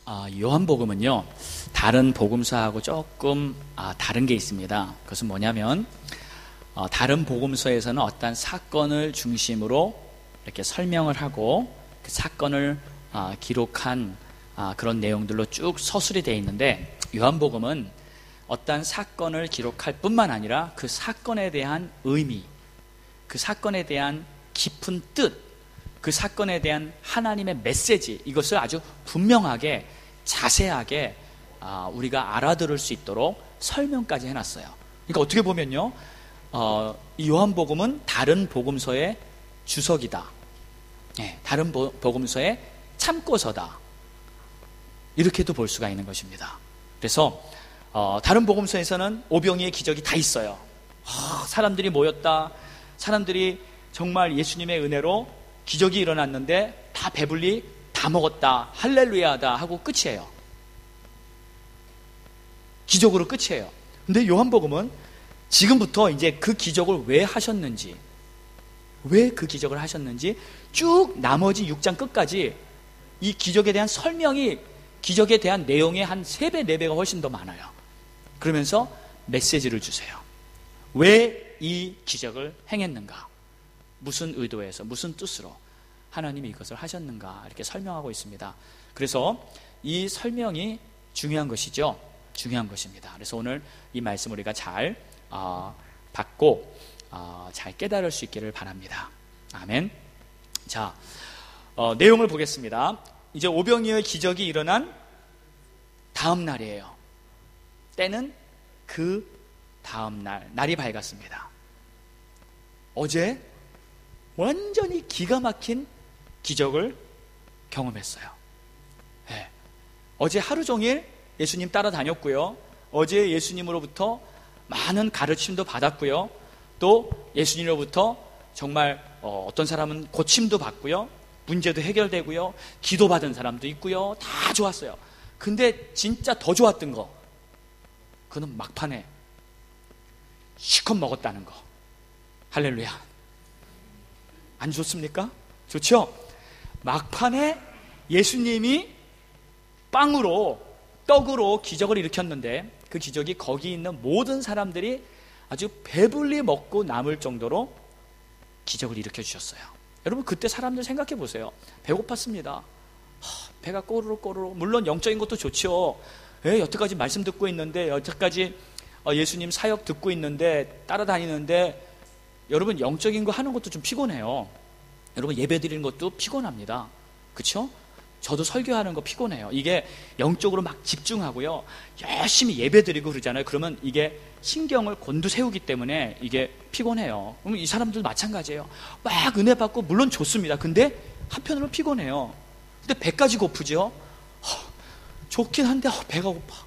요한복음은요, 다른 복음서하고 조금 다른 게 있습니다. 그것은 뭐냐면, 다른 복음서에서는 어떤 사건을 중심으로 이렇게 설명을 하고 그 사건을 기록한 그런 내용들로 쭉 서술이 되어 있는데, 요한복음은 어떤 사건을 기록할 뿐만 아니라 그 사건에 대한 의미, 그 사건에 대한 깊은 뜻, 그 사건에 대한 하나님의 메시지, 이것을 아주 분명하게 자세하게 우리가 알아들을 수 있도록 설명까지 해놨어요. 그러니까 어떻게 보면요, 이 요한복음은 다른 복음서의 주석이다, 다른 복음서의 참고서다, 이렇게도 볼 수가 있는 것입니다. 그래서 다른 복음서에서는 오병이의 기적이 다 있어요. 사람들이 모였다, 사람들이 정말 예수님의 은혜로 기적이 일어났는데 다 배불리 다 먹었다, 할렐루야다 하고 끝이에요. 기적으로 끝이에요. 근데 요한복음은 지금부터 이제 그 기적을 왜 하셨는지, 왜 그 기적을 하셨는지 쭉 나머지 6장 끝까지 이 기적에 대한 설명이, 기적에 대한 내용의 한 3배, 4배가 훨씬 더 많아요. 그러면서 메시지를 주세요. 왜 이 기적을 행했는가, 무슨 의도에서, 무슨 뜻으로 하나님이 이것을 하셨는가, 이렇게 설명하고 있습니다. 그래서 이 설명이 중요한 것이죠. 중요한 것입니다. 그래서 오늘 이 말씀 우리가 잘 받고 잘 깨달을 수 있기를 바랍니다. 아멘. 자, 내용을 보겠습니다. 이제 오병이어의 기적이 일어난 다음 날이에요. 때는 그 다음 날, 날이 밝았습니다. 어제 완전히 기가 막힌 기적을 경험했어요. 네. 어제 하루 종일 예수님 따라다녔고요, 어제 예수님으로부터 많은 가르침도 받았고요, 또 예수님으로부터 정말 어떤 사람은 고침도 받고요, 문제도 해결되고요, 기도받은 사람도 있고요, 다 좋았어요. 근데 진짜 더 좋았던 거, 그는 막판에 실컷 먹었다는 거. 할렐루야. 안 좋습니까? 좋죠? 막판에 예수님이 빵으로, 떡으로 기적을 일으켰는데 그 기적이 거기 있는 모든 사람들이 아주 배불리 먹고 남을 정도로 기적을 일으켜 주셨어요. 여러분, 그때 사람들 생각해 보세요. 배고팠습니다. 배가 꼬르륵, 물론 영적인 것도 좋죠. 여태까지 말씀 듣고 있는데, 여태까지 예수님 사역 듣고 있는데, 따라다니는데, 여러분 영적인 거 하는 것도 좀 피곤해요. 여러분 예배 드리는 것도 피곤합니다. 그렇죠? 저도 설교하는 거 피곤해요. 이게 영적으로 막 집중하고요, 열심히 예배 드리고 그러잖아요. 그러면 이게 신경을 곤두세우기 때문에 이게 피곤해요. 그럼 이 사람들 마찬가지예요. 막 은혜 받고 물론 좋습니다. 근데 한편으로 피곤해요. 근데 배까지 고프죠. 좋긴 한데 배가 고파.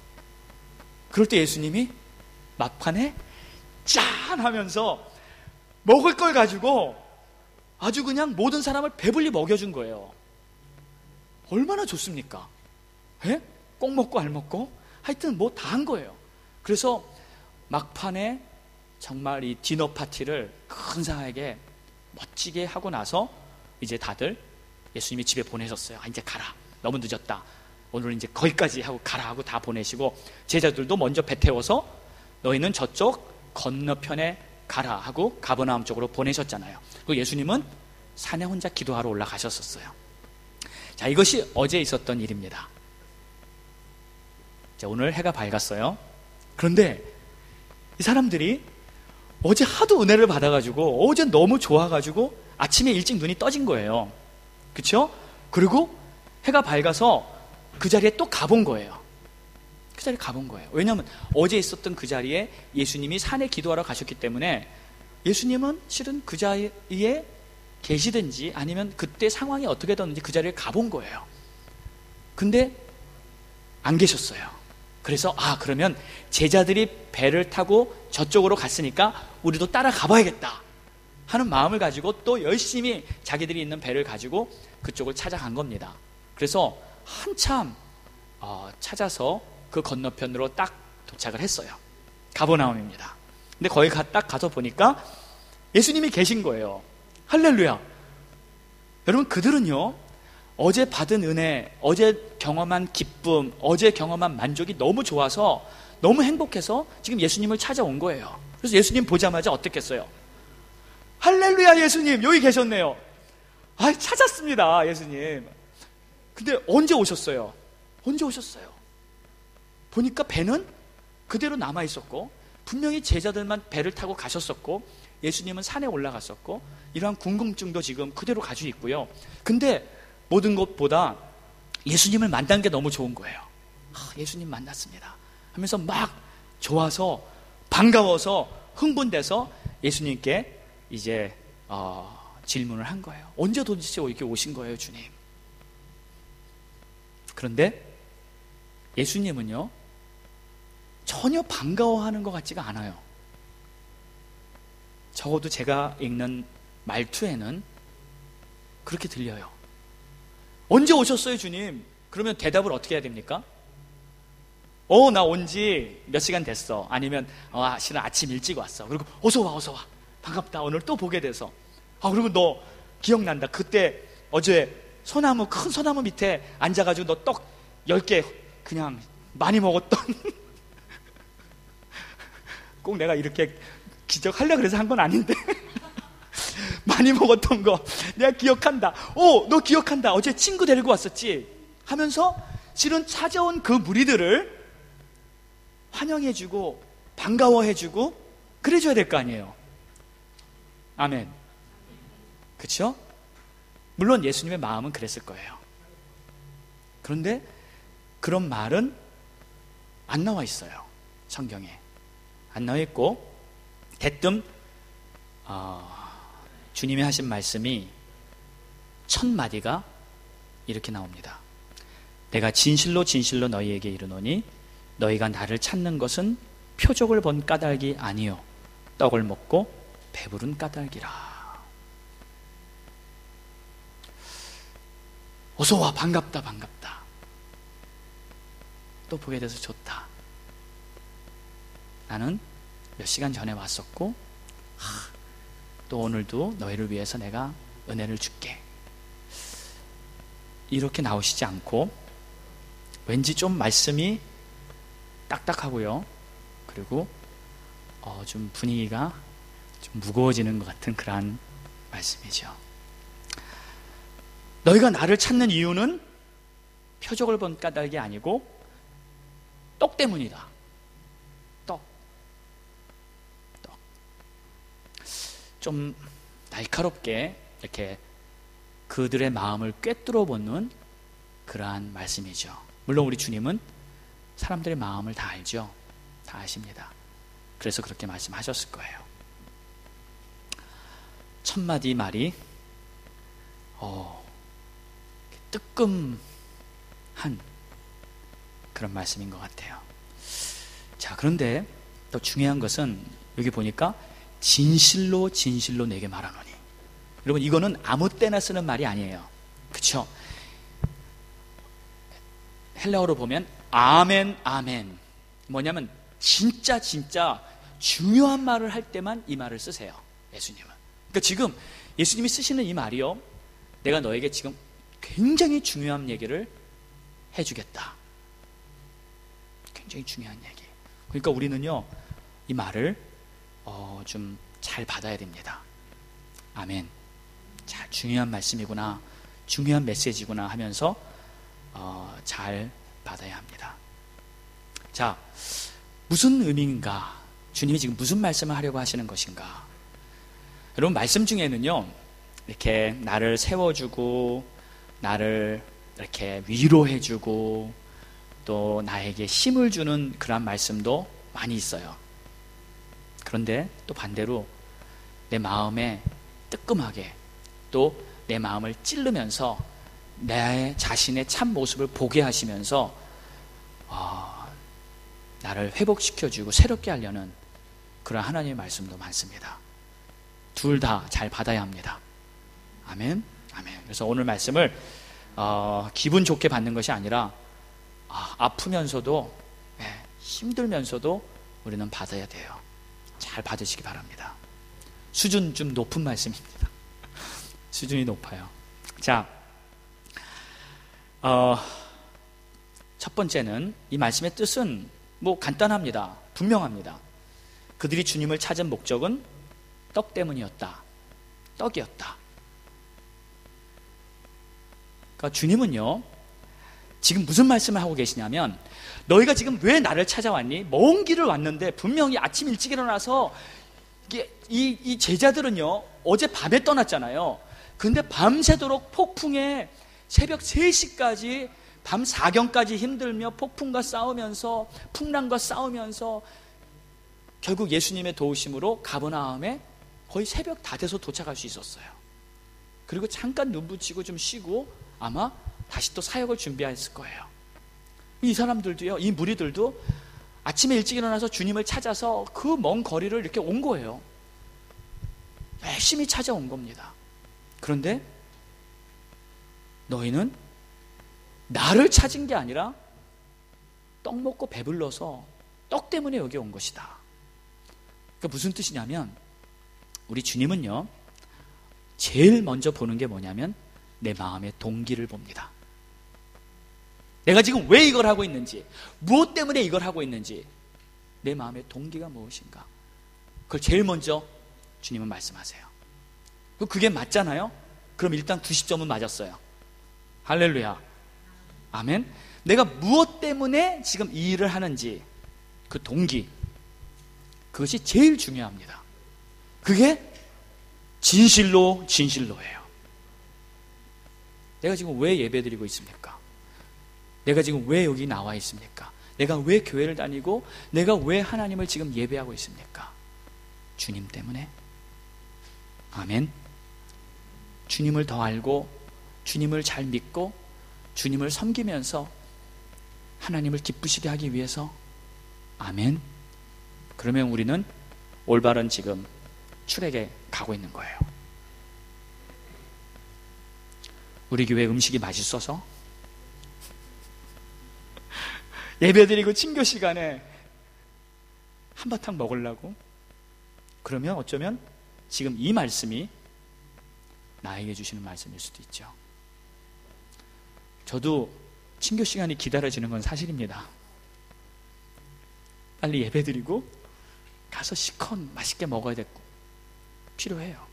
그럴 때 예수님이 막판에 짠 하면서 먹을 걸 가지고 아주 그냥 모든 사람을 배불리 먹여준 거예요. 얼마나 좋습니까? 꼭 먹고 알 먹고 하여튼 뭐 다 한 거예요. 그래서 막판에 정말 이 디너 파티를 근사하게 멋지게 하고 나서 이제 다들 예수님이 집에 보내셨어요. 이제 가라, 너무 늦었다, 오늘은 이제 거기까지 하고 가라 하고 다 보내시고, 제자들도 먼저 배 태워서 너희는 저쪽 건너편에 가라 하고 가버나움 쪽으로 보내셨잖아요. 그리고 예수님은 산에 혼자 기도하러 올라가셨었어요. 자, 이것이 어제 있었던 일입니다. 자, 오늘 해가 밝았어요. 그런데 이 사람들이 어제 하도 은혜를 받아가지고, 어제 너무 좋아가지고 아침에 일찍 눈이 떠진 거예요. 그렇죠? 그리고 해가 밝아서 그 자리에 또 가본 거예요. 그 자리에 가본 거예요. 왜냐하면 어제 있었던 그 자리에 예수님이 산에 기도하러 가셨기 때문에 예수님은 실은 그 자리에 계시든지 아니면 그때 상황이 어떻게 됐는지 그 자리에 가본 거예요. 근데 안 계셨어요. 그래서 그러면 제자들이 배를 타고 저쪽으로 갔으니까 우리도 따라가 봐야겠다 하는 마음을 가지고 또 열심히 자기들이 있는 배를 가지고 그쪽을 찾아간 겁니다. 그래서 한참 찾아서 그 건너편으로 딱 도착을 했어요. 가버나움입니다. 근데 거기 딱 가서 보니까 예수님이 계신 거예요. 할렐루야. 여러분, 그들은요 어제 받은 은혜, 어제 경험한 기쁨, 어제 경험한 만족이 너무 좋아서 너무 행복해서 지금 예수님을 찾아온 거예요. 그래서 예수님 보자마자 어떻겠어요? 할렐루야, 예수님 여기 계셨네요. 아, 찾았습니다, 예수님. 근데 언제 오셨어요? 언제 오셨어요? 보니까 배는 그대로 남아 있었고, 분명히 제자들만 배를 타고 가셨었고, 예수님은 산에 올라갔었고, 이러한 궁금증도 지금 그대로 가지고 있고요. 근데 모든 것보다 예수님을 만난 게 너무 좋은 거예요. 예수님 만났습니다 하면서 막 좋아서, 반가워서, 흥분돼서 예수님께 이제 질문을 한 거예요. 언제 도대체 이렇게 오신 거예요, 주님? 그런데 예수님은요, 전혀 반가워하는 것 같지가 않아요. 적어도 제가 읽는 말투에는 그렇게 들려요. 언제 오셨어요, 주님? 그러면 대답을 어떻게 해야 됩니까? 나 온 지 몇 시간 됐어. 아니면 실은 아침 일찍 왔어. 그리고 어서 와. 반갑다. 오늘 또 보게 돼서. 그리고 너 기억난다. 그때 어제 큰 소나무 밑에 앉아가지고 너 떡 10개 그냥 많이 먹었던 꼭 내가 이렇게 기적하려고 그래서 한 건 아닌데 많이 먹었던 거 내가 기억한다. 너 기억한다. 어제 친구 데리고 왔었지? 하면서 실은 찾아온 그 무리들을 환영해주고 반가워해주고 그래줘야 될 거 아니에요. 아멘. 그렇죠? 물론 예수님의 마음은 그랬을 거예요. 그런데 그런 말은 안 나와 있어요. 성경에 안 나와 있고, 대뜸 주님이 하신 말씀이 첫 마디가 이렇게 나옵니다. 내가 진실로 진실로 너희에게 이르노니 너희가 나를 찾는 것은 표적을 본 까닭이 아니요 떡을 먹고 배부른 까닭이라. 어서와, 반갑다. 또 보게 돼서 좋다. 나는 몇 시간 전에 왔었고, 또 오늘도 너희를 위해서 내가 은혜를 줄게. 이렇게 나오시지 않고 왠지 좀 말씀이 딱딱하고요, 그리고 좀 분위기가 좀 무거워지는 것 같은 그러한 말씀이죠. 너희가 나를 찾는 이유는 표적을 본 까닭이 아니고 떡 때문이다. 떡. 좀 날카롭게 이렇게 그들의 마음을 꿰뚫어 보는 그러한 말씀이죠. 물론 우리 주님은 사람들의 마음을 다 알죠. 다 아십니다. 그래서 그렇게 말씀하셨을 거예요. 첫 마디 말이 뜨끔한 그런 말씀인 것 같아요. 자, 그런데 또 중요한 것은 여기 보니까 진실로 진실로 내게 말하노니. 여러분, 이거는 아무 때나 쓰는 말이 아니에요. 그렇죠? 헬라어로 보면 아멘, 아멘. 뭐냐면 진짜 중요한 말을 할 때만 이 말을 쓰세요, 예수님은. 그러니까 지금 예수님이 쓰시는 이 말이요, 내가 너에게 지금 굉장히 중요한 얘기를 해주겠다. 굉장히 중요한 얘기. 그러니까 우리는요, 이 말을 좀 잘 받아야 됩니다. 아멘. 자, 중요한 말씀이구나, 중요한 메시지구나 하면서 잘 받아야 합니다. 자, 무슨 의미인가? 주님이 지금 무슨 말씀을 하려고 하시는 것인가? 여러분, 말씀 중에는요, 이렇게 나를 세워주고 나를 이렇게 위로해주고 또 나에게 힘을 주는 그런 말씀도 많이 있어요. 그런데 또 반대로 내 마음에 뜨끔하게, 또 내 마음을 찌르면서 내 자신의 참 모습을 보게 하시면서 나를 회복시켜주고 새롭게 하려는 그런 하나님의 말씀도 많습니다. 둘 다 잘 받아야 합니다. 아멘. 아멘. 그래서 오늘 말씀을 기분 좋게 받는 것이 아니라 아프면서도 힘들면서도 우리는 받아야 돼요. 잘 받으시기 바랍니다. 수준 좀 높은 말씀입니다. 수준이 높아요. 자, 첫 번째는 이 말씀의 뜻은 간단합니다. 분명합니다. 그들이 주님을 찾은 목적은 떡 때문이었다. 떡이었다. 그러니까 주님은요, 지금 무슨 말씀을 하고 계시냐면, 너희가 지금 왜 나를 찾아왔니? 먼 길을 왔는데 분명히 아침 일찍 일어나서 이 제자들은요, 어제 밤에 떠났잖아요. 근데 밤새도록 폭풍에 새벽 3시까지 밤 4경까지 힘들며 폭풍과 싸우면서, 풍랑과 싸우면서 결국 예수님의 도우심으로 가버나움에 거의 새벽 다 돼서 도착할 수 있었어요. 그리고 잠깐 눈 붙이고 좀 쉬고 아마 다시 또 사역을 준비했을 거예요. 이 사람들도요, 이 무리들도 아침에 일찍 일어나서 주님을 찾아서 그 먼 거리를 이렇게 온 거예요. 열심히 찾아온 겁니다. 그런데 너희는 나를 찾은 게 아니라 떡 먹고 배불러서 떡 때문에 여기 온 것이다. 그러니까 무슨 뜻이냐면, 우리 주님은요, 제일 먼저 보는 게 뭐냐면 내 마음의 동기를 봅니다. 내가 지금 왜 이걸 하고 있는지, 무엇 때문에 이걸 하고 있는지, 내 마음의 동기가 무엇인가, 그걸 제일 먼저 주님은 말씀하세요. 그게 맞잖아요? 그럼 일단 90점은 맞았어요. 할렐루야, 아멘. 내가 무엇 때문에 지금 이 일을 하는지, 그 동기, 그것이 제일 중요합니다. 그게 진실로예요. 내가 지금 왜 예배드리고 있습니까? 내가 지금 왜 여기 나와 있습니까? 내가 왜 교회를 다니고 내가 왜 하나님을 지금 예배하고 있습니까? 주님 때문에. 아멘. 주님을 더 알고 주님을 잘 믿고 주님을 섬기면서 하나님을 기쁘시게 하기 위해서. 아멘. 그러면 우리는 올바른 지금 출애굽에 가고 있는 거예요. 우리 교회 음식이 맛있어서 예배드리고 친교 시간에 한바탕 먹으려고? 그러면 어쩌면 지금 이 말씀이 나에게 주시는 말씀일 수도 있죠. 저도 친교 시간이 기다려지는 건 사실입니다. 빨리 예배드리고 가서 시컷 맛있게 먹어야 되고 필요해요.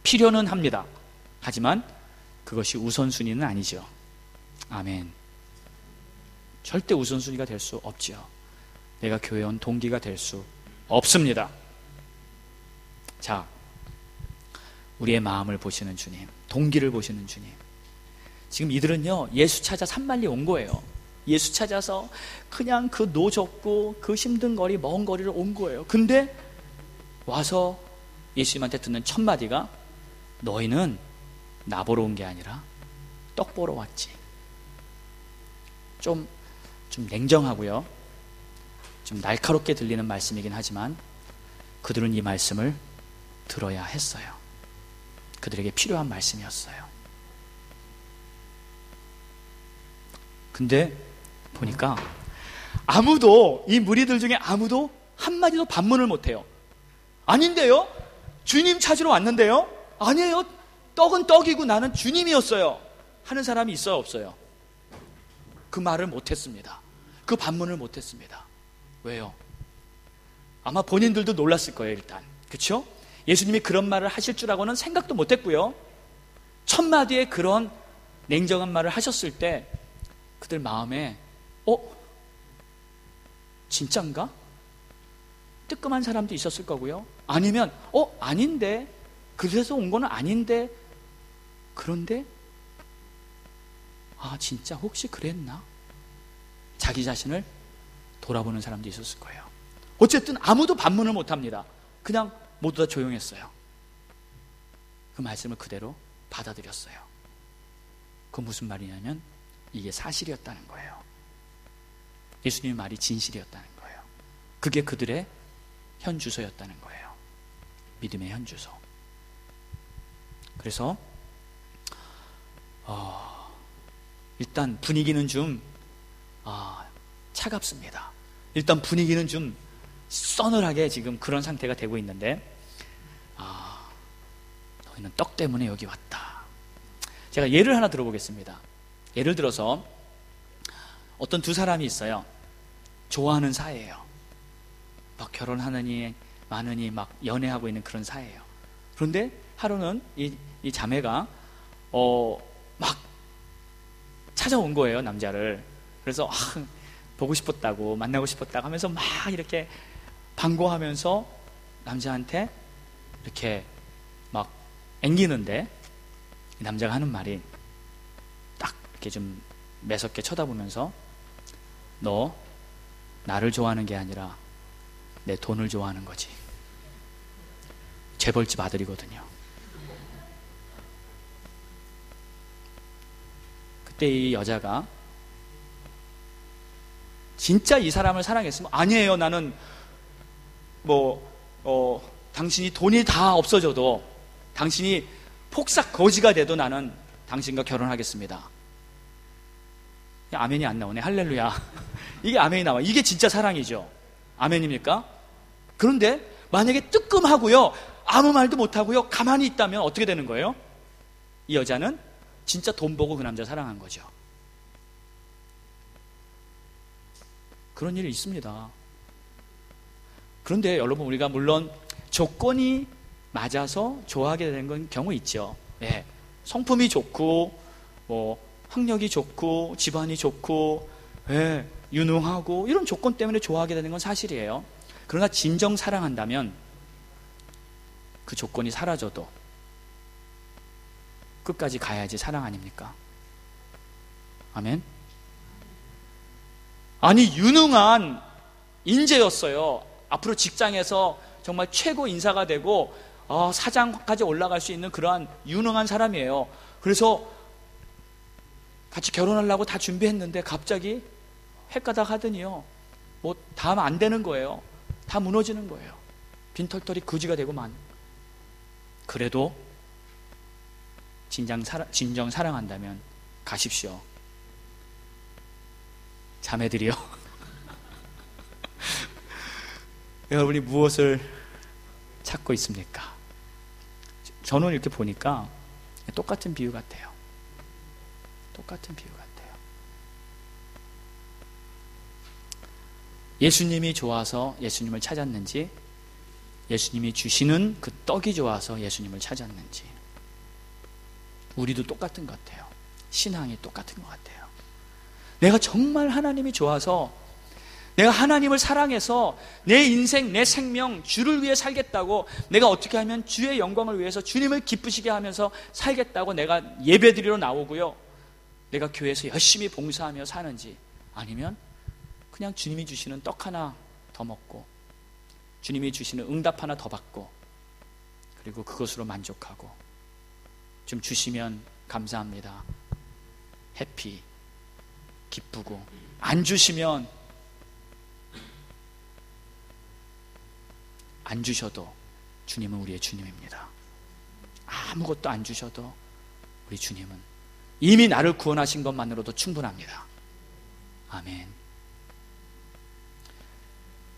필요는 합니다. 하지만 그것이 우선순위는 아니죠. 아멘. 절대 우선순위가 될 수 없죠. 내가 교회 온 동기가 될 수 없습니다. 자, 우리의 마음을 보시는 주님, 동기를 보시는 주님. 지금 이들은요, 예수 찾아 산만리 온 거예요. 예수 찾아서 그냥 그 노좁고 그 힘든 거리, 먼 거리를 온 거예요. 근데 와서 예수님한테 듣는 첫 마디가, 너희는 나 보러 온 게 아니라 떡 보러 왔지. 좀 냉정하고요, 좀 날카롭게 들리는 말씀이긴 하지만 그들은 이 말씀을 들어야 했어요. 그들에게 필요한 말씀이었어요. 근데 보니까 아무도, 이 무리들 중에 아무도 한마디도 반문을 못해요. 아닌데요? 주님 찾으러 왔는데요? 아니에요, 떡은 떡이고 나는 주님이었어요 하는 사람이 있어요, 없어요? 그 말을 못했습니다. 그 반문을 못했습니다. 왜요? 아마 본인들도 놀랐을 거예요. 일단, 그렇죠? 예수님이 그런 말을 하실 줄 알고는 생각도 못했고요. 첫 마디에 그런 냉정한 말을 하셨을 때 그들 마음에 진짠가? 뜨끔한 사람도 있었을 거고요. 아니면 아닌데, 그래서 온 거는 아닌데, 그런데 진짜 혹시 그랬나? 자기 자신을 돌아보는 사람도 있었을 거예요. 어쨌든 아무도 반문을 못합니다. 그냥 모두 다 조용했어요. 그 말씀을 그대로 받아들였어요. 그건 무슨 말이냐면 이게 사실이었다는 거예요. 예수님의 말이 진실이었다는 거예요. 그게 그들의 현주소였다는 거예요. 믿음의 현주소. 그래서 일단 분위기는 좀 차갑습니다. 일단 분위기는 좀 서늘하게 지금 그런 상태가 되고 있는데, 너희는 떡 때문에 여기 왔다. 제가 예를 하나 들어보겠습니다. 예를 들어서 어떤 두 사람이 있어요. 좋아하는 사이예요. 막 결혼하느니 마느니 막 연애하고 있는 그런 사이예요. 그런데 하루는 이 자매가 막 찾아온 거예요, 남자를. 그래서 보고 싶었다고, 만나고 싶었다고 하면서 막 이렇게 반가워하면서 남자한테 이렇게 막 앵기는데, 이 남자가 하는 말이 딱 이렇게 좀 매섭게 쳐다보면서, 너 나를 좋아하는 게 아니라 내 돈을 좋아하는 거지. 재벌집 아들이거든요. 그때 이 여자가 진짜 이 사람을 사랑했으면, 아니에요, 나는 당신이 돈이 다 없어져도, 당신이 폭삭 거지가 돼도 나는 당신과 결혼하겠습니다. 아멘이 안 나오네. 할렐루야. 이게 아멘이 나와. 이게 진짜 사랑이죠. 아멘입니까? 그런데 만약에 뜨끔하고요, 아무 말도 못하고요, 가만히 있다면 어떻게 되는 거예요? 이 여자는 진짜 돈 보고 그 남자 사랑한 거죠. 그런 일이 있습니다. 그런데 여러분, 우리가 물론 조건이 맞아서 좋아하게 되는 건 경우 있죠. 예, 성품이 좋고 학력이 좋고 집안이 좋고 유능하고 이런 조건 때문에 좋아하게 되는 건 사실이에요. 그러나 진정 사랑한다면 그 조건이 사라져도 끝까지 가야지 사랑 아닙니까? 아멘. 아니, 유능한 인재였어요. 앞으로 직장에서 정말 최고 인사가 되고 사장까지 올라갈 수 있는 그러한 유능한 사람이에요. 그래서 같이 결혼하려고 다 준비했는데 갑자기 헷가닥 하더니요, 다 안 되는 거예요. 다 무너지는 거예요. 빈털털이 거지가 되고만. 그래도 진정 사랑한다면 가십시오. 자매들이요. 여러분이 무엇을 찾고 있습니까? 저는 이렇게 보니까 똑같은 비유 같아요. 똑같은 비유 같아요. 예수님이 좋아서 예수님을 찾았는지, 예수님이 주시는 그 떡이 좋아서 예수님을 찾았는지, 우리도 똑같은 것 같아요. 신앙이 똑같은 것 같아요. 내가 정말 하나님이 좋아서, 내가 하나님을 사랑해서 내 인생, 내 생명 주를 위해 살겠다고, 내가 어떻게 하면 주의 영광을 위해서 주님을 기쁘시게 하면서 살겠다고 내가 예배드리러 나오고요, 내가 교회에서 열심히 봉사하며 사는지, 아니면 그냥 주님이 주시는 떡 하나 더 먹고 주님이 주시는 응답 하나 더 받고 그리고 그것으로 만족하고, 좀 주시면 감사합니다, 해피, 기쁘고, 안 주시면, 안 주셔도 주님은 우리의 주님입니다. 아무것도 안 주셔도 우리 주님은 이미 나를 구원하신 것만으로도 충분합니다. 아멘.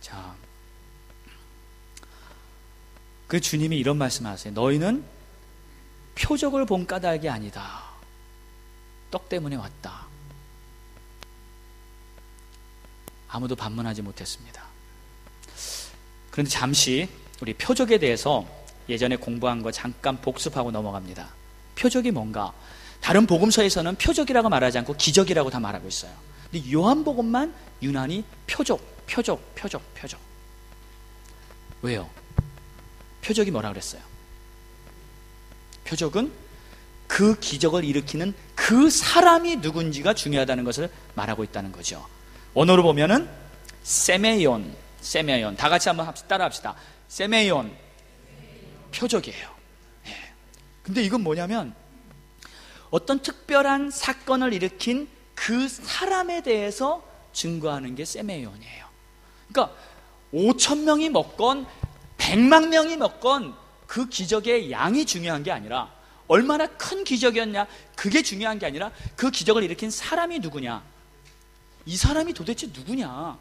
자, 그 주님이 이런 말씀하세요. 너희는 표적을 본 까닭이 아니다. 떡 때문에 왔다. 아무도 반문하지 못했습니다. 그런데 잠시 우리 표적에 대해서 예전에 공부한 거 잠깐 복습하고 넘어갑니다. 표적이 뭔가? 다른 복음서에서는 표적이라고 말하지 않고 기적이라고 다 말하고 있어요. 근데 요한복음만 유난히 표적. 왜요? 표적이 뭐라 그랬어요? 표적은 그 기적을 일으키는 그 사람이 누군지가 중요하다는 것을 말하고 있다는 거죠. 원어로 보면은 세메이온. 다 같이 한번 따라합시다. 세메이온, 표적이에요. 근데 이건 뭐냐면 어떤 특별한 사건을 일으킨 그 사람에 대해서 증거하는 게 세메이온이에요. 그러니까 5,000명이 먹건 100만 명이 먹건 그 기적의 양이 중요한 게 아니라, 얼마나 큰 기적이었냐, 그게 중요한 게 아니라 그 기적을 일으킨 사람이 누구냐, 이 사람이 도대체 누구냐,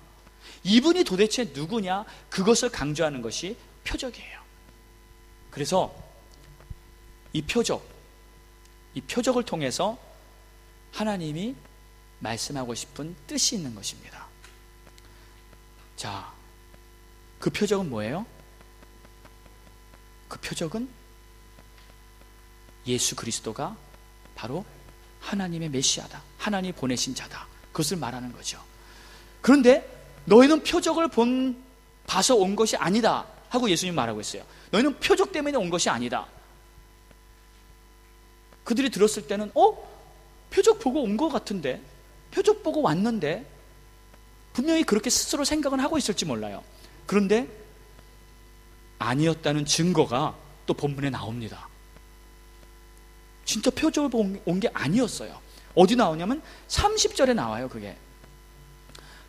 이분이 도대체 누구냐, 그것을 강조하는 것이 표적이에요. 그래서 이 표적을 통해서 하나님이 말씀하고 싶은 뜻이 있는 것입니다. 자, 그 표적은 뭐예요? 그 표적은 예수 그리스도가 바로 하나님의 메시아다, 하나님이 보내신 자다, 그것을 말하는 거죠. 그런데 너희는 표적을 봐서 온 것이 아니다 하고 예수님 말하고 있어요. 너희는 표적 때문에 온 것이 아니다. 그들이 들었을 때는 표적 보고 온 것 같은데, 표적 보고 왔는데, 분명히 그렇게 스스로 생각은 하고 있을지 몰라요. 그런데 아니었다는 증거가 또 본문에 나옵니다. 진짜 표적을 보고 온 게 아니었어요. 어디 나오냐면 30절에 나와요. 그게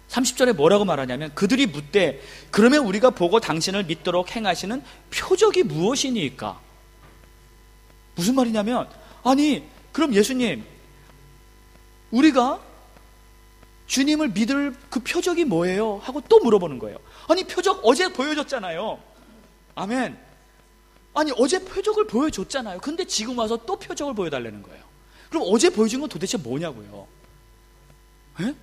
30절에 뭐라고 말하냐면, 그들이 묻되 그러면 우리가 보고 당신을 믿도록 행하시는 표적이 무엇이니까? 무슨 말이냐면, 아니 그럼 예수님, 우리가 주님을 믿을 그 표적이 뭐예요? 하고 또 물어보는 거예요. 아니 표적 어제 보여줬잖아요. 아멘. 아니 어제 표적을 보여줬잖아요. 근데 지금 와서 또 표적을 보여달라는 거예요. 그럼 어제 보여준 건 도대체 뭐냐고요? 에?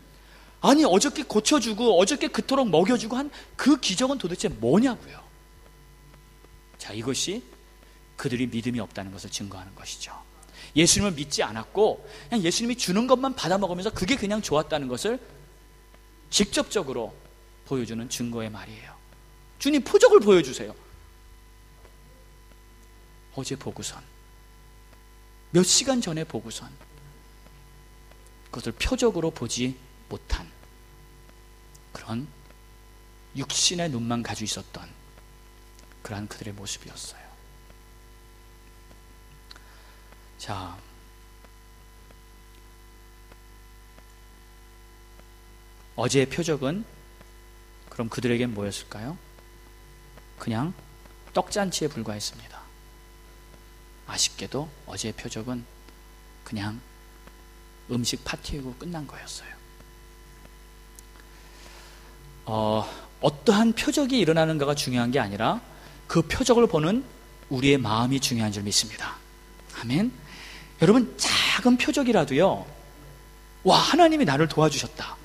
아니 어저께 고쳐주고 어저께 그토록 먹여주고 한 그 기적은 도대체 뭐냐고요? 자, 이것이 그들이 믿음이 없다는 것을 증거하는 것이죠. 예수님을 믿지 않았고 그냥 예수님이 주는 것만 받아 먹으면서 그게 그냥 좋았다는 것을 직접적으로 보여주는 증거의 말이에요. 주님 표적을 보여주세요. 어제 보고선, 몇 시간 전에 보고선, 그것을 표적으로 보지 못한 그런 육신의 눈만 가지고 있었던 그러한 그들의 모습이었어요. 자, 어제의 표적은 그럼 그들에겐 뭐였을까요? 그냥 떡잔치에 불과했습니다. 아쉽게도 어제의 표적은 그냥 음식 파티이고 끝난 거였어요. 어떠한 표적이 일어나는가가 중요한 게 아니라 그 표적을 보는 우리의 마음이 중요한 줄 믿습니다. 아멘. 여러분, 작은 표적이라도요, 와, 하나님이 나를 도와주셨다,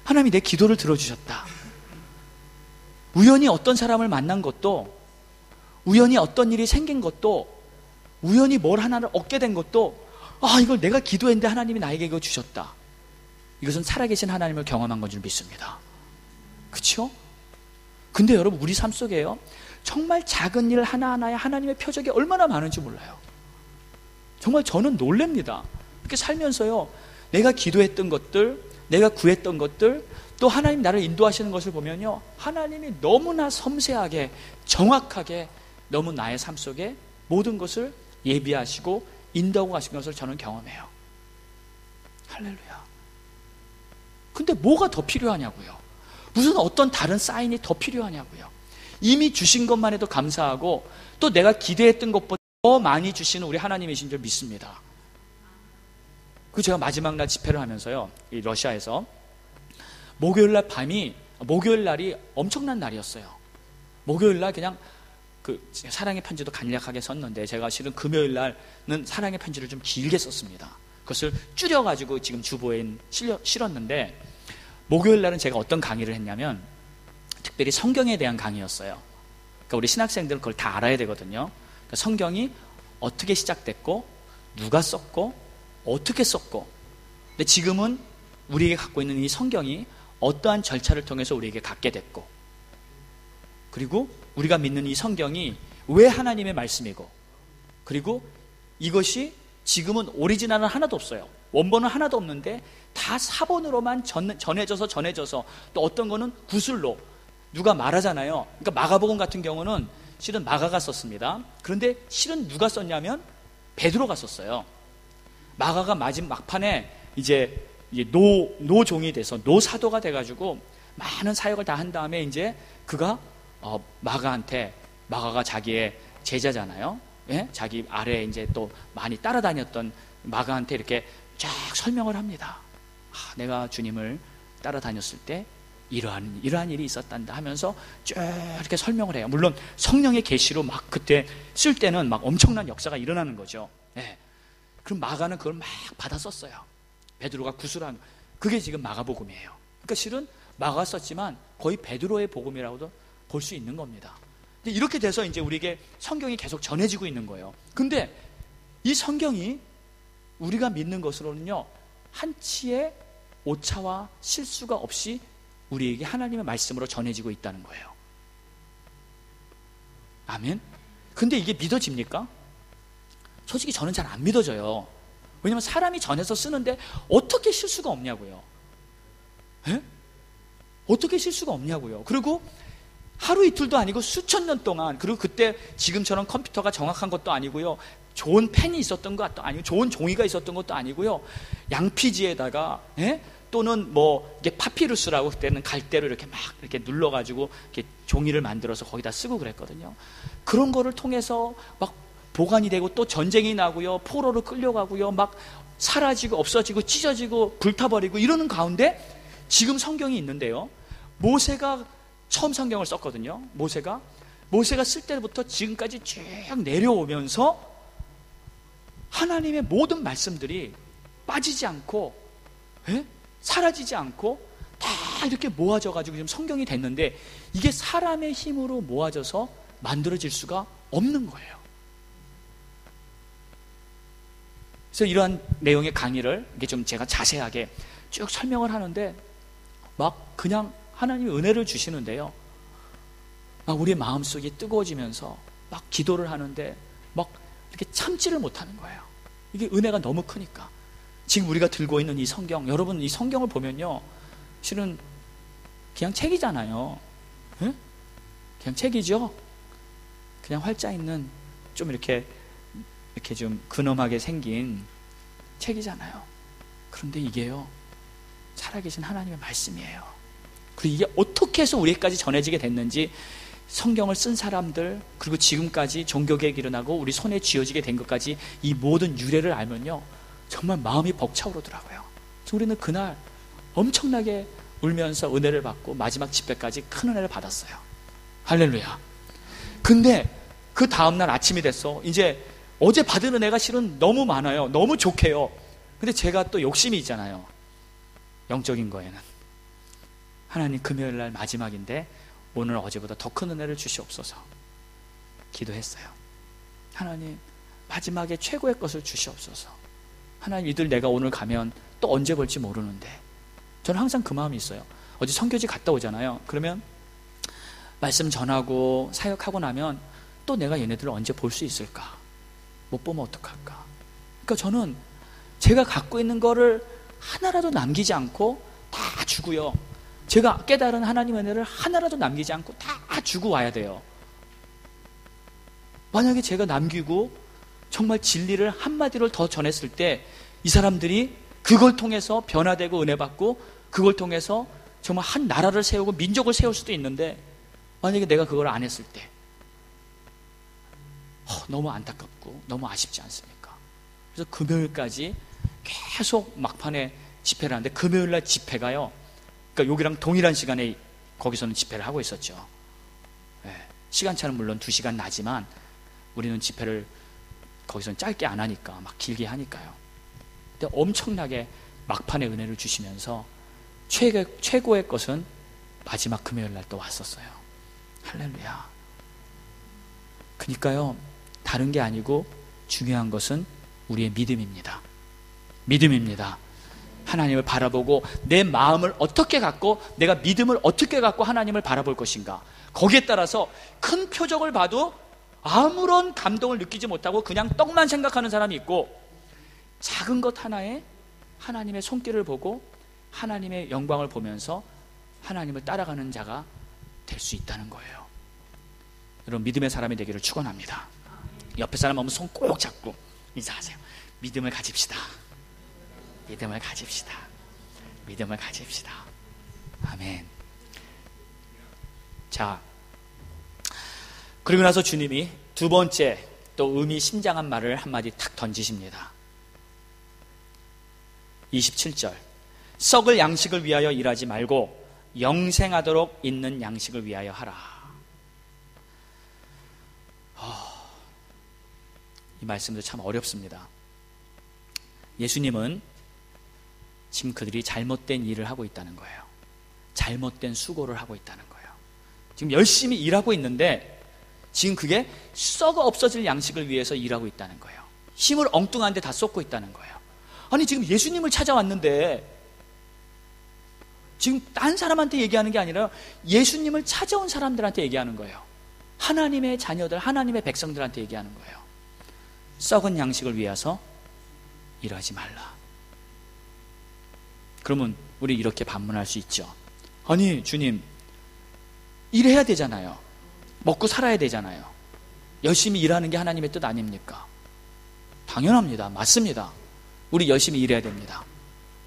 하나님이 내 기도를 들어주셨다, 우연히 어떤 사람을 만난 것도, 우연히 어떤 일이 생긴 것도, 우연히 뭘 하나를 얻게 된 것도, 아, 이걸 내가 기도했는데 하나님이 나에게 이거 주셨다, 이것은 살아계신 하나님을 경험한 건 줄 믿습니다. 그렇죠? 근데 여러분, 우리 삶 속에요, 정말 작은 일 하나하나에 하나님의 표적이 얼마나 많은지 몰라요. 정말 저는 놀랍니다. 이렇게 살면서요, 내가 기도했던 것들, 내가 구했던 것들, 또 하나님 나를 인도하시는 것을 보면요, 하나님이 너무나 섬세하게, 정확하게 너무 나의 삶 속에 모든 것을 예비하시고 인도하고 가신 것을 저는 경험해요. 할렐루야. 근데 뭐가 더 필요하냐고요? 무슨 어떤 다른 사인이 더 필요하냐고요? 이미 주신 것만 해도 감사하고, 또 내가 기대했던 것보다 더 많이 주시는 우리 하나님이신 줄 믿습니다. 그 제가 마지막 날 집회를 하면서요, 이 러시아에서 목요일날 밤이, 목요일날이 엄청난 날이었어요. 목요일날 그냥 그 사랑의 편지도 간략하게 썼는데, 제가 실은 금요일날은 사랑의 편지를 좀 길게 썼습니다. 그것을 줄여가지고 지금 주보에 실었는데, 목요일날은 제가 어떤 강의를 했냐면 특별히 성경에 대한 강의였어요. 그러니까 우리 신학생들은 그걸 다 알아야 되거든요. 그러니까 성경이 어떻게 시작됐고, 누가 썼고, 어떻게 썼고, 근데 지금은 우리에게 갖고 있는 이 성경이 어떠한 절차를 통해서 우리에게 갖게 됐고, 그리고 우리가 믿는 이 성경이 왜 하나님의 말씀이고, 그리고 이것이 지금은 오리지널은 하나도 없어요. 원본은 하나도 없는데 다 사본으로만 전해져서 또 어떤 거는 구술로 누가 말하잖아요. 그러니까 마가복음 같은 경우는 실은 마가가 썼습니다. 그런데 실은 누가 썼냐면 베드로가 썼어요. 마가가 마지막 막판에 이제 노종이 돼서 노사도가 돼가지고 많은 사역을 다 한 다음에 이제 그가 마가가 자기의 제자잖아요. 예? 자기 아래에 이제 또 많이 따라다녔던 마가한테 이렇게 쫙 설명을 합니다. 내가 주님을 따라다녔을 때 이러한 일이 있었단다 하면서 쭉 이렇게 설명을 해요. 물론 성령의 계시로 막 그때 쓸 때는 막 엄청난 역사가 일어나는 거죠. 예. 그럼 마가는 그걸 막 받아 썼어요. 베드로가 구술한, 그게 지금 마가복음이에요. 그러니까 실은 마가가 썼지만 거의 베드로의 복음이라고도 볼 수 있는 겁니다. 근데 이렇게 돼서 이제 우리에게 성경이 계속 전해지고 있는 거예요. 근데 이 성경이 우리가 믿는 것으로는요, 한치의 오차와 실수가 없이 우리에게 하나님의 말씀으로 전해지고 있다는 거예요. 아멘. 근데 이게 믿어집니까? 솔직히 저는 잘 안 믿어져요. 왜냐하면 사람이 전해서 쓰는데 어떻게 실수가 없냐고요. 에? 어떻게 실수가 없냐고요. 그리고 하루 이틀도 아니고 수천 년 동안, 그리고 그때 지금처럼 컴퓨터가 정확한 것도 아니고요, 좋은 펜이 있었던 것도 아니고 좋은 종이가 있었던 것도 아니고요, 양피지에다가 또는 뭐 이게 파피루스라고, 그때는 갈대로 이렇게 막 이렇게 눌러가지고 이렇게 종이를 만들어서 거기다 쓰고 그랬거든요. 그런 거를 통해서 막 보관이 되고, 또 전쟁이 나고요, 포로로 끌려가고요, 막 사라지고 없어지고 찢어지고 불타버리고 이러는 가운데 지금 성경이 있는데요, 모세가 처음 성경을 썼거든요. 모세가 쓸 때부터 지금까지 쭉 내려오면서 하나님의 모든 말씀들이 빠지지 않고 사라지지 않고 다 이렇게 모아져 가지고 지금 성경이 됐는데, 이게 사람의 힘으로 모아져서 만들어질 수가 없는 거예요. 그래서 이러한 내용의 강의를 이게 좀 제가 자세하게 쭉 설명을 하는데, 막 그냥 하나님이 은혜를 주시는데요, 막 우리의 마음속이 뜨거워지면서 막 기도를 하는데 막 이렇게 참지를 못하는 거예요. 이게 은혜가 너무 크니까. 지금 우리가 들고 있는 이 성경, 여러분 이 성경을 보면요, 실은 그냥 책이잖아요. 응? 그냥 책이죠. 그냥 활자 있는 좀 이렇게 좀 근엄하게 생긴 책이잖아요. 그런데 이게요, 살아계신 하나님의 말씀이에요. 그리고 이게 어떻게 해서 우리까지 전해지게 됐는지, 성경을 쓴 사람들, 그리고 지금까지 종교개혁이 일어나고 우리 손에 쥐어지게 된 것까지 이 모든 유래를 알면요, 정말 마음이 벅차오르더라고요. 그래서 우리는 그날 엄청나게 울면서 은혜를 받고 마지막 집회까지 큰 은혜를 받았어요. 할렐루야. 근데 그 다음날 아침이 됐어. 이제 어제 받은 은혜가 실은 너무 많아요. 너무 좋게요. 근데 제가 또 욕심이 있잖아요. 영적인 거에는. 하나님, 금요일 날 마지막인데 오늘 어제보다 더 큰 은혜를 주시옵소서. 기도했어요. 하나님, 마지막에 최고의 것을 주시옵소서. 하나님, 이들 내가 오늘 가면 또 언제 볼지 모르는데. 저는 항상 그 마음이 있어요. 어제 선교지 갔다 오잖아요. 그러면 말씀 전하고 사역하고 나면 또 내가 얘네들을 언제 볼 수 있을까? 못 보면 어떡할까? 그러니까 저는 제가 갖고 있는 거를 하나라도 남기지 않고 다 주고요, 제가 깨달은 하나님의 은혜를 하나라도 남기지 않고 다 주고 와야 돼요. 만약에 제가 남기고 정말 진리를 한마디를 더 전했을 때 이 사람들이 그걸 통해서 변화되고 은혜받고, 그걸 통해서 정말 한 나라를 세우고 민족을 세울 수도 있는데, 만약에 내가 그걸 안 했을 때 너무 안타깝고 너무 아쉽지 않습니까? 그래서 금요일까지 계속 막판에 집회를 하는데, 금요일날 집회가요, 그러니까 여기랑 동일한 시간에 거기서는 집회를 하고 있었죠. 시간차는 물론 2시간 나지만 우리는 집회를 거기서는 짧게 안 하니까, 막 길게 하니까요. 근데 엄청나게 막판에 은혜를 주시면서 최고의 것은 마지막 금요일 날 또 왔었어요. 할렐루야. 그러니까요, 다른 게 아니고 중요한 것은 우리의 믿음입니다. 믿음입니다. 하나님을 바라보고 내 마음을 어떻게 갖고, 내가 믿음을 어떻게 갖고 하나님을 바라볼 것인가, 거기에 따라서 큰 표적을 봐도 아무런 감동을 느끼지 못하고 그냥 떡만 생각하는 사람이 있고, 작은 것 하나에 하나님의 손길을 보고 하나님의 영광을 보면서 하나님을 따라가는 자가 될 수 있다는 거예요. 여러분, 믿음의 사람이 되기를 축원합니다. 옆에 사람 오면 손 꼭 잡고 인사하세요. 믿음을 가집시다. 믿음을 가집시다. 믿음을 가집시다. 아멘. 자, 그리고 나서 주님이 두 번째 또 의미심장한 말을 한마디 탁 던지십니다. 27절, 썩을 양식을 위하여 일하지 말고 영생하도록 있는 양식을 위하여 하라. 이 말씀도 참 어렵습니다. 예수님은 지금 그들이 잘못된 일을 하고 있다는 거예요. 잘못된 수고를 하고 있다는 거예요. 지금 열심히 일하고 있는데 지금 그게 썩어 없어질 양식을 위해서 일하고 있다는 거예요. 힘을 엉뚱한 데 다 쏟고 있다는 거예요. 아니 지금 예수님을 찾아왔는데 지금 딴 사람한테 얘기하는 게 아니라 예수님을 찾아온 사람들한테 얘기하는 거예요. 하나님의 자녀들, 하나님의 백성들한테 얘기하는 거예요. 썩은 양식을 위해서 일하지 말라. 그러면 우리 이렇게 반문할 수 있죠. 아니 주님, 일해야 되잖아요. 먹고 살아야 되잖아요. 열심히 일하는 게 하나님의 뜻 아닙니까? 당연합니다. 맞습니다. 우리 열심히 일해야 됩니다.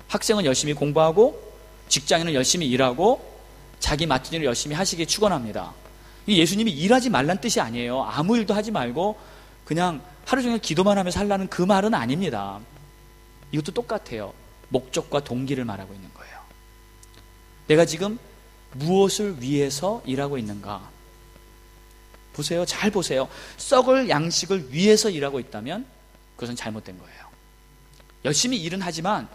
학생은 열심히 공부하고 직장인은 열심히 일하고 자기 맡은 일을 열심히 하시길 축원합니다. 예수님이 일하지 말란 뜻이 아니에요. 아무 일도 하지 말고 그냥 하루 종일 기도만 하며 살라는 그 말은 아닙니다. 이것도 똑같아요. 목적과 동기를 말하고 있는 거예요. 내가 지금 무엇을 위해서 일하고 있는가? 보세요. 잘 보세요. 썩을 양식을 위해서 일하고 있다면 그것은 잘못된 거예요. 열심히 일은 하지만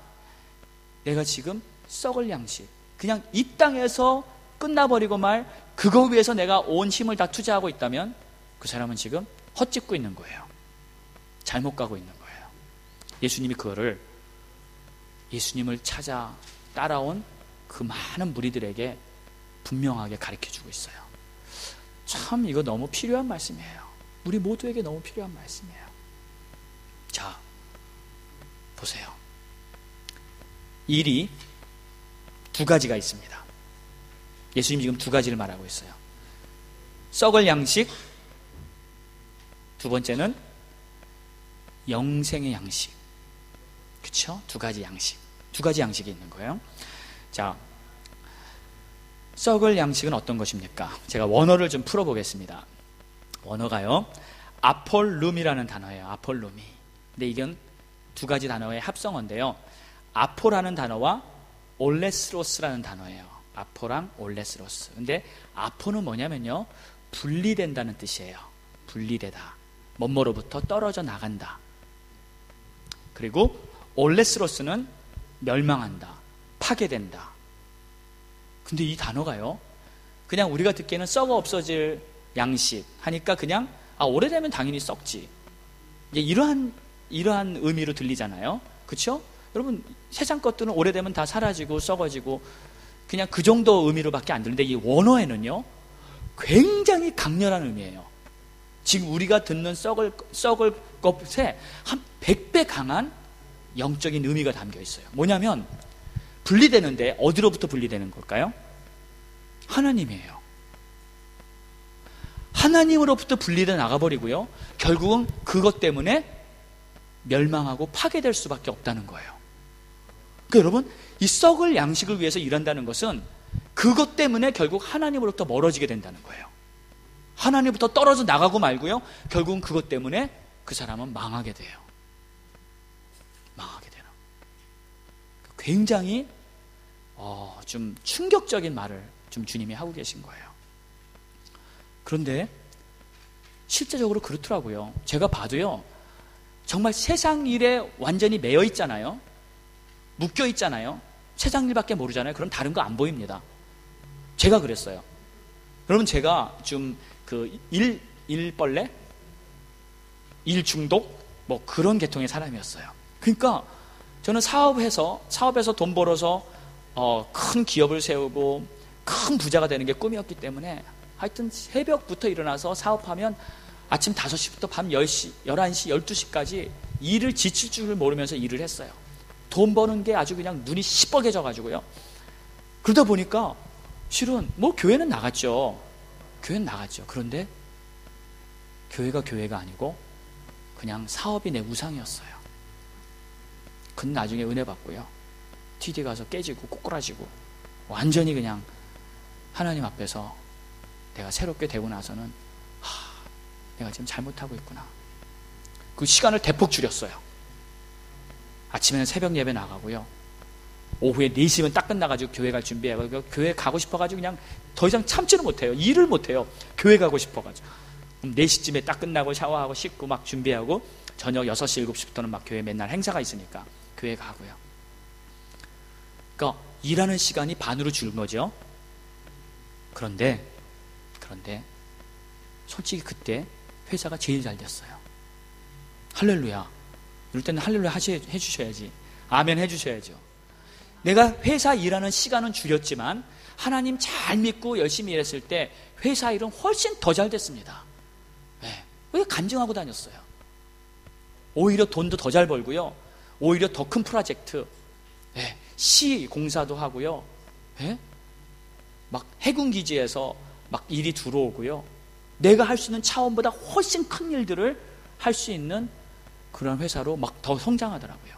내가 지금 썩을 양식, 그냥 이 땅에서 끝나버리고 말 그거 위해서 내가 온 힘을 다 투자하고 있다면 그 사람은 지금 헛짓고 있는 거예요. 잘못 가고 있는 거예요. 예수님이 그거를 예수님을 찾아 따라온 그 많은 무리들에게 분명하게 가르쳐주고 있어요. 참 이거 너무 필요한 말씀이에요. 우리 모두에게 너무 필요한 말씀이에요. 자, 보세요. 일이 두 가지가 있습니다. 예수님이 지금 두 가지를 말하고 있어요. 썩을 양식, 두 번째는 영생의 양식. 그렇죠? 두 가지 양식. 두 가지 양식이 있는 거예요. 자, 썩을 양식은 어떤 것입니까? 제가 원어를 좀 풀어보겠습니다. 원어가요, 아폴룸이라는 단어예요. 아폴룸이. 근데 이건 두 가지 단어의 합성어인데요. 아포라는 단어와 올레스로스라는 단어예요. 아포랑 올레스로스. 근데 아포는 뭐냐면요, 분리된다는 뜻이에요. 분리되다. 뭐뭐로부터 떨어져 나간다. 그리고 올레스로스는 멸망한다. 파괴된다. 근데 이 단어가요, 그냥 우리가 듣기에는 썩어 없어질 양식 하니까 그냥 오래되면 당연히 썩지. 이러한 의미로 들리잖아요. 그렇죠? 여러분, 세상 것들은 오래되면 다 사라지고 썩어지고 그냥 그 정도 의미로밖에 안 들리는데 이 원어에는요 굉장히 강렬한 의미예요. 지금 우리가 듣는 썩을 것에 한 100배 강한 영적인 의미가 담겨 있어요. 뭐냐면 분리되는데 어디로부터 분리되는 걸까요? 하나님이에요. 하나님으로부터 분리돼 나가버리고요, 결국은 그것 때문에 멸망하고 파괴될 수밖에 없다는 거예요. 그러니까 여러분, 이 썩을 양식을 위해서 일한다는 것은 그것 때문에 결국 하나님으로부터 멀어지게 된다는 거예요. 하나님부터 떨어져 나가고 말고요, 결국은 그것 때문에 그 사람은 망하게 돼요. 망하게 되는. 굉장히 좀 충격적인 말을 좀 주님이 하고 계신 거예요. 그런데 실제적으로 그렇더라고요. 제가 봐도요, 정말 세상 일에 완전히 매여 있잖아요. 묶여 있잖아요. 세상 일밖에 모르잖아요. 그럼 다른 거 안 보입니다. 제가 그랬어요. 여러분, 제가 좀 일벌레? 일중독? 뭐 그런 계통의 사람이었어요. 그러니까 저는 사업에서 돈 벌어서 큰 기업을 세우고 큰 부자가 되는 게 꿈이었기 때문에 하여튼 새벽부터 일어나서 사업하면 아침 5시부터 밤 10시, 11시, 12시까지 일을 지칠 줄 모르면서 일을 했어요. 돈 버는 게 아주 그냥 눈이 시뻘개져 가지고요. 그러다 보니까 실은 뭐 교회는 나갔죠. 교회는 나갔죠. 그런데 교회가 아니고 그냥 사업이 내 우상이었어요. 근데 나중에 은혜 받고요, TD 가서 깨지고 꼬꾸라지고 완전히 그냥 하나님 앞에서 내가 새롭게 되고 나서는 내가 지금 잘못하고 있구나. 그 시간을 대폭 줄였어요. 아침에는 새벽 예배 나가고요, 오후에 4시면 딱 끝나가지고 교회 갈 준비해가지고 교회 가고 싶어가지고 그냥 더 이상 참지는 못해요. 일을 못해요. 교회 가고 싶어가지고. 그럼 4시쯤에 딱 끝나고 샤워하고 씻고 막 준비하고 저녁 6시, 7시부터는 막 교회 맨날 행사가 있으니까 교회 가고요. 그러니까 일하는 시간이 반으로 줄은 거죠. 그런데 솔직히 그때 회사가 제일 잘 됐어요. 할렐루야. 이럴 때는 할렐루야 해주셔야지. 아멘 해주셔야죠. 내가 회사 일하는 시간은 줄였지만 하나님 잘 믿고 열심히 일했을 때 회사 일은 훨씬 더 잘 됐습니다. 네. 왜 간증하고 다녔어요? 오히려 돈도 더 잘 벌고요. 오히려 더 큰 프로젝트, 네. 시 공사도 하고요. 네? 막 해군기지에서 막 일이 들어오고요. 내가 할 수 있는 차원보다 훨씬 큰 일들을 할 수 있는 그런 회사로 막 더 성장하더라고요.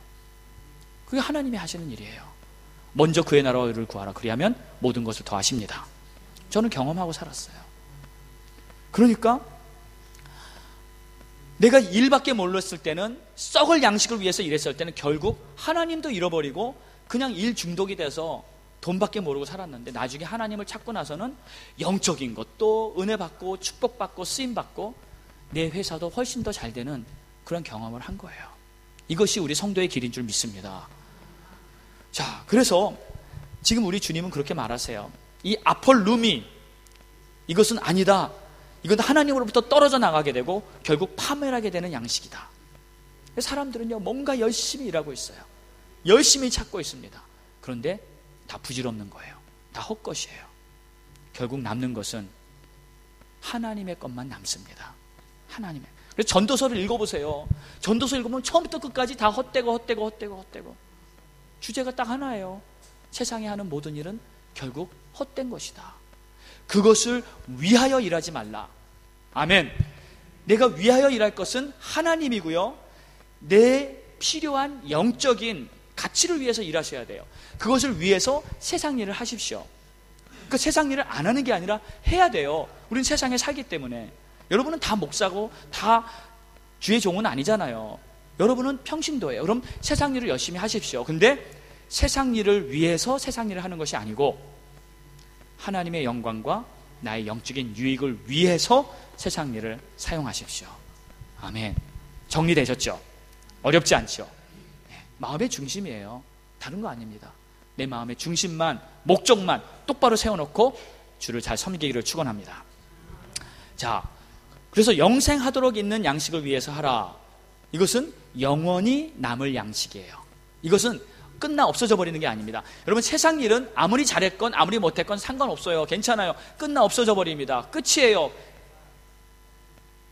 그게 하나님이 하시는 일이에요. 먼저 그의 나라를 구하라. 그리하면 모든 것을 더하십니다. 저는 경험하고 살았어요. 그러니까 내가 일밖에 몰랐을 때는, 썩을 양식을 위해서 일했을 때는 결국 하나님도 잃어버리고 그냥 일 중독이 돼서 돈밖에 모르고 살았는데, 나중에 하나님을 찾고 나서는 영적인 것도 은혜 받고 축복받고 쓰임받고 내 회사도 훨씬 더 잘 되는 그런 경험을 한 거예요. 이것이 우리 성도의 길인 줄 믿습니다. 자, 그래서 지금 우리 주님은 그렇게 말하세요. 이 아폴룸이 이것은 아니다. 이건 하나님으로부터 떨어져 나가게 되고 결국 파멸하게 되는 양식이다. 사람들은요, 뭔가 열심히 일하고 있어요. 열심히 찾고 있습니다. 그런데 다 부질없는 거예요. 다 헛것이에요. 결국 남는 것은 하나님의 것만 남습니다. 하나님의. 그래서 전도서를 읽어보세요. 전도서 읽으면 처음부터 끝까지 다 헛되고 주제가 딱 하나예요. 세상에 하는 모든 일은 결국 헛된 것이다. 그것을 위하여 일하지 말라. 아멘. 내가 위하여 일할 것은 하나님이고요, 내 필요한 영적인 가치를 위해서 일하셔야 돼요. 그것을 위해서 세상 일을 하십시오. 그 세상 일을 안 하는 게 아니라 해야 돼요. 우리는 세상에 살기 때문에. 여러분은 다 목사고 다 주의 종은 아니잖아요. 여러분은 평신도예요. 그럼 세상 일을 열심히 하십시오. 근데 세상 일을 위해서 세상 일을 하는 것이 아니고 하나님의 영광과 나의 영적인 유익을 위해서 세상 일을 사용하십시오. 아멘. 정리되셨죠? 어렵지 않죠? 마음의 중심이에요. 다른 거 아닙니다. 내 마음의 중심만, 목적만 똑바로 세워놓고 주를 잘 섬기기를 축원합니다. 자, 그래서 영생하도록 있는 양식을 위해서 하라. 이것은 영원히 남을 양식이에요. 이것은 끝나 없어져 버리는 게 아닙니다. 여러분, 세상 일은 아무리 잘했건 아무리 못했건 상관없어요. 괜찮아요. 끝나 없어져 버립니다. 끝이에요.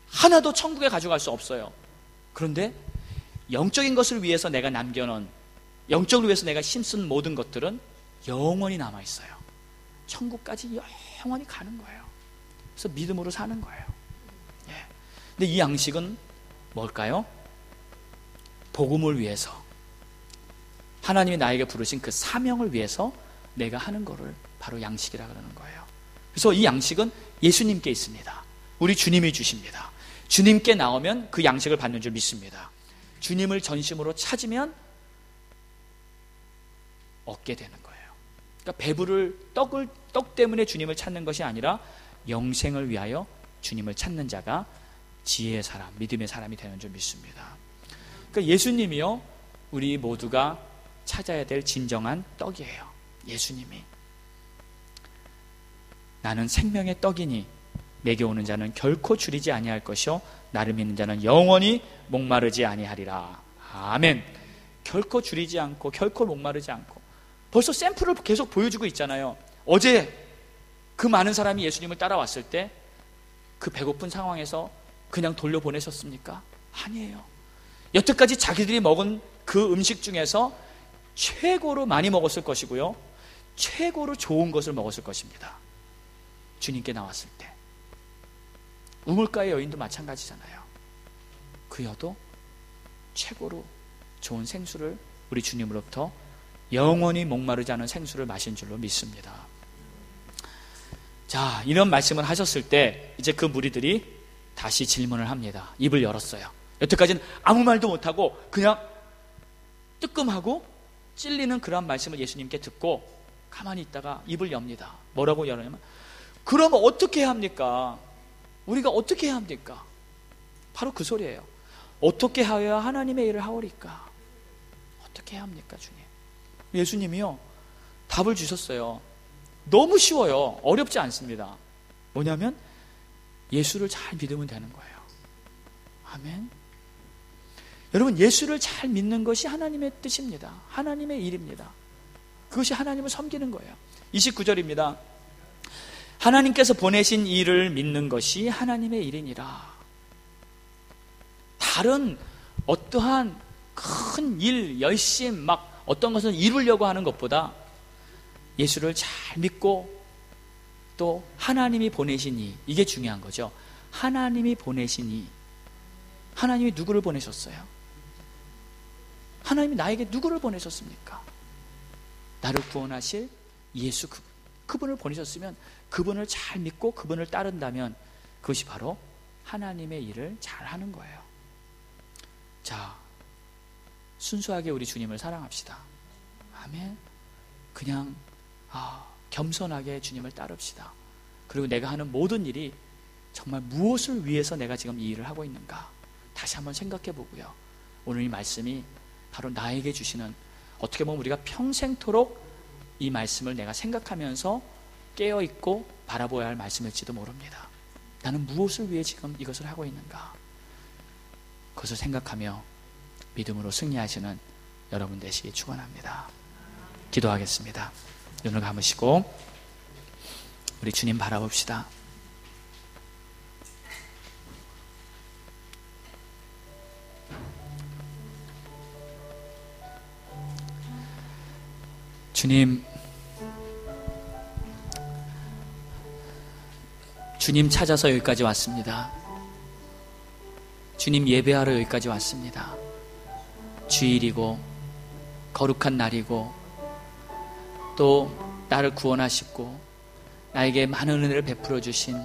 하나도 천국에 가져갈 수 없어요. 그런데 영적인 것을 위해서 내가 남겨놓은, 영적을 위해서 내가 힘쓴 모든 것들은 영원히 남아있어요. 천국까지 영원히 가는 거예요. 그래서 믿음으로 사는 거예요. 근데 이 양식은 뭘까요? 복음을 위해서, 하나님이 나에게 부르신 그 사명을 위해서 내가 하는 거를 바로 양식이라 그러는 거예요. 그래서 이 양식은 예수님께 있습니다. 우리 주님이 주십니다. 주님께 나오면 그 양식을 받는 줄 믿습니다. 주님을 전심으로 찾으면 얻게 되는 거예요. 그러니까 배부를 떡 때문에 주님을 찾는 것이 아니라 영생을 위하여 주님을 찾는 자가 지혜의 사람, 믿음의 사람이 되는 줄 믿습니다. 그러니까 예수님이요, 우리 모두가 찾아야 될 진정한 떡이에요. 예수님이. 나는 생명의 떡이니 내게 오는 자는 결코 줄이지 아니할 것이요 나를 믿는 자는 영원히 목마르지 아니하리라. 아멘. 결코 줄이지 않고 결코 목마르지 않고. 벌써 샘플을 계속 보여주고 있잖아요. 어제 그 많은 사람이 예수님을 따라왔을 때 그 배고픈 상황에서 그냥 돌려보내셨습니까? 아니에요. 여태까지 자기들이 먹은 그 음식 중에서 최고로 많이 먹었을 것이고요, 최고로 좋은 것을 먹었을 것입니다. 주님께 나왔을 때. 우물가의 여인도 마찬가지잖아요. 그 여도 최고로 좋은 생수를 우리 주님으로부터 영원히 목마르지 않은 생수를 마신 줄로 믿습니다. 자, 이런 말씀을 하셨을 때 이제 그 무리들이 다시 질문을 합니다. 입을 열었어요. 여태까지는 아무 말도 못하고 그냥 뜨끔하고 찔리는 그런 말씀을 예수님께 듣고 가만히 있다가 입을 엽니다. 뭐라고 열냐면, 그럼 어떻게 해야 합니까? 우리가 어떻게 해야 합니까? 바로 그 소리예요. 어떻게 하여야 하나님의 일을 하오리까? 어떻게 해야 합니까, 주님? 예수님이요, 답을 주셨어요. 너무 쉬워요. 어렵지 않습니다. 뭐냐면 예수를 잘 믿으면 되는 거예요. 아멘. 여러분, 예수를 잘 믿는 것이 하나님의 뜻입니다. 하나님의 일입니다. 그것이 하나님을 섬기는 거예요. 29절입니다. 하나님께서 보내신 일을 믿는 것이 하나님의 일이니라. 다른 어떠한 큰 일, 열심, 막 어떤 것을 이루려고 하는 것보다 예수를 잘 믿고 또 하나님이 보내시니, 이게 중요한 거죠. 하나님이 보내시니. 하나님이 누구를 보내셨어요? 하나님이 나에게 누구를 보내셨습니까? 나를 구원하실 예수, 그분을 보내셨으면 그분을 잘 믿고 그분을 따른다면 그것이 바로 하나님의 일을 잘 하는 거예요. 자, 순수하게 우리 주님을 사랑합시다. 아멘. 그냥 겸손하게 주님을 따릅시다. 그리고 내가 하는 모든 일이 정말 무엇을 위해서 내가 지금 이 일을 하고 있는가 다시 한번 생각해 보고요. 오늘 이 말씀이 바로 나에게 주시는, 어떻게 보면 우리가 평생토록 이 말씀을 내가 생각하면서 깨어있고 바라보아야 할 말씀일지도 모릅니다. 나는 무엇을 위해 지금 이것을 하고 있는가, 그것을 생각하며 믿음으로 승리하시는 여러분 되시기 축원합니다. 기도하겠습니다. 눈을 감으시고 우리 주님 바라봅시다. 주님 찾아서 여기까지 왔습니다. 주님 예배하러 여기까지 왔습니다. 주일이고 거룩한 날이고 또 나를 구원하시고 나에게 많은 은혜를 베풀어 주신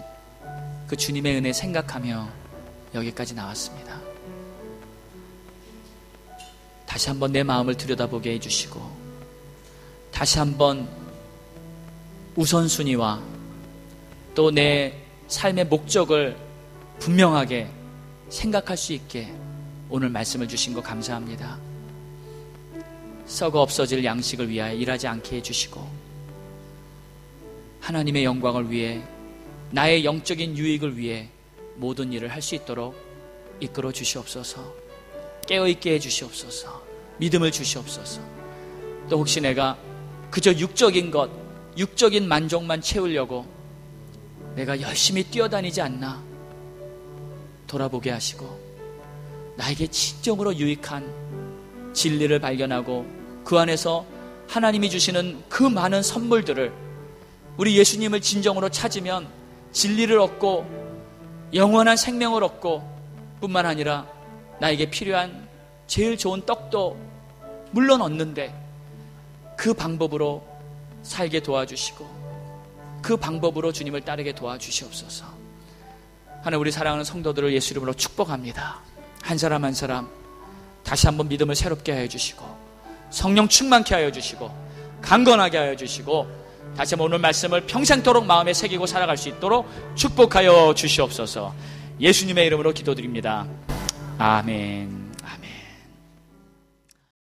그 주님의 은혜 생각하며 여기까지 나왔습니다. 다시 한번 내 마음을 들여다보게 해주시고 다시 한번 우선순위와 또 내 삶의 목적을 분명하게 생각할 수 있게 오늘 말씀을 주신 거 감사합니다. 썩어 없어질 양식을 위하여 일하지 않게 해주시고 하나님의 영광을 위해, 나의 영적인 유익을 위해 모든 일을 할 수 있도록 이끌어 주시옵소서. 깨어있게 해주시옵소서. 믿음을 주시옵소서. 또 혹시 내가 그저 육적인 것, 육적인 만족만 채우려고 내가 열심히 뛰어다니지 않나 돌아보게 하시고 나에게 진정으로 유익한 진리를 발견하고 그 안에서 하나님이 주시는 그 많은 선물들을, 우리 예수님을 진정으로 찾으면 진리를 얻고 영원한 생명을 얻고 뿐만 아니라 나에게 필요한 제일 좋은 떡도 물론 얻는데 그 방법으로 살게 도와주시고 그 방법으로 주님을 따르게 도와주시옵소서. 하나님, 우리 사랑하는 성도들을 예수 이름으로 축복합니다. 한 사람 한 사람 다시 한번 믿음을 새롭게 하여 주시고 성령 충만케 하여 주시고 강건하게 하여 주시고 다시 한번 오늘 말씀을 평생토록 마음에 새기고 살아갈 수 있도록 축복하여 주시옵소서. 예수님의 이름으로 기도드립니다. 아멘.